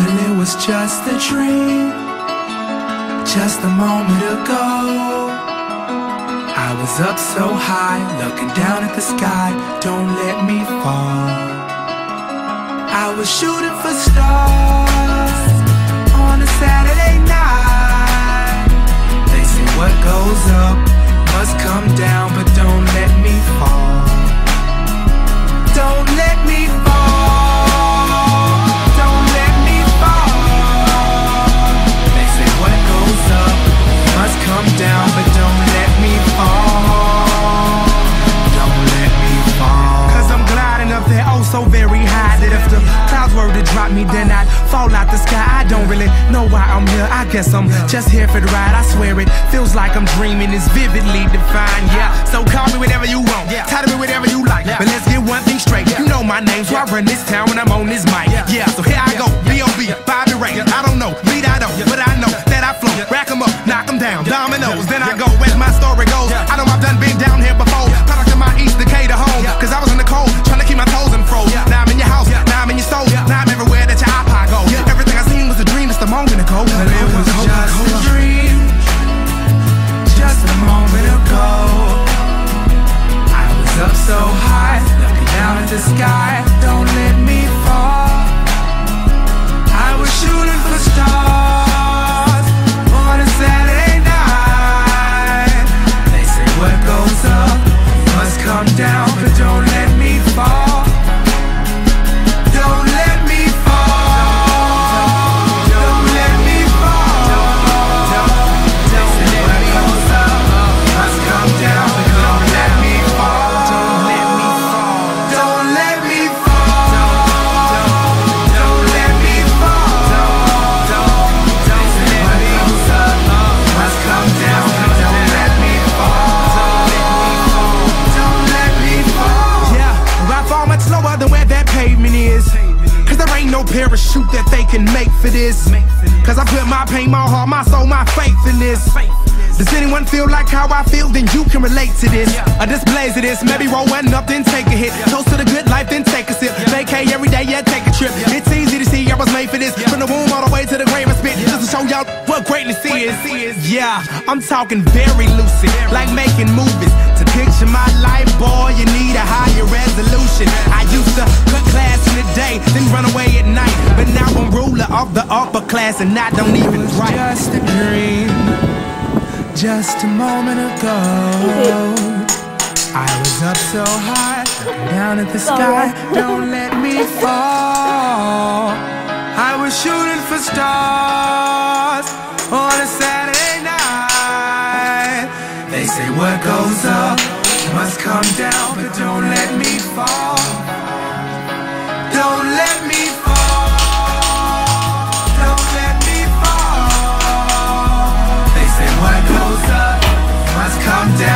Well, it was just a dream, just a moment ago. I was up so high, looking down at the sky. Don't let me fall. I was shooting for stars on a Saturday night. They say what goes up must come down, but don't let me fall. Don't let me fall. Don't let me fall. They say what goes up must come down, but don't let me fall. Don't let me fall. Cause I'm gliding up there oh so very high, that if the clouds were to drop me, then I'd fall out the sky. I don't really know why I'm here. I guess I'm just here for the ride. I swear it feels like I'm dreaming. It's vividly defined, yeah. So call me whenever you want, title me whatever you like, but let's get one thing straight. You know my name, so I run this town when I'm on this mic. Yeah, so here I go, B.O.B., Bobby Ray. I don't know, lead I don't, but I know that I flow. Rack 'em up, knock 'em down, dominoes. Then I go, as my story goes. I know I've done been down here before. Product of my East Decatur home, cause I was in the cold, trying to keep my toes in froze. Now I'm in your house, now I'm in your soul, now I'm everywhere that your iPod goes. Everything I seen was a dream just a moment ago. But it was just a dream, just a moment ago. I was up so high, looking down at the sky. Don't let me fall. I was shooting for stars on a Saturday night. They say what goes up must come down, but don't let me fall. Don't let me fall. Don't let me fall. They say what goes up must come down, but don't let me fall. Don't let me fall. Don't let me fall. Don't let me fall. They say what goes up must come down, but don't let me fall. Don't let me fall. Yeah, I fall much slower than where that pavement is. Cause there ain't no parachute that they can make for this. Cause I put my pain, my heart, my soul, my faith in this. Does anyone feel like how I feel? Then you can relate to this. A displays of this, maybe roll one up, then take a hit. Toast to the good life, then take a sip. Vacay every day, yeah, take a trip. It's easy to see I was made for this. From the womb all the way to the grave I spit, just to show y'all what greatness is. Yeah, I'm talking very lucid, like making movies. To picture my life, boy, you need a higher resolution. I used to cut class in the day, then run away at night. But now I'm ruler of the upper class, and I don't even write. Just a dream, just a moment ago. I was up so high, looking down at the sky. Don't let me fall. I was shooting for stars on a Saturday night. They say what goes up must come down, but don't let me fall. Don't let me fall. Don't let me fall. They say what goes up must come down.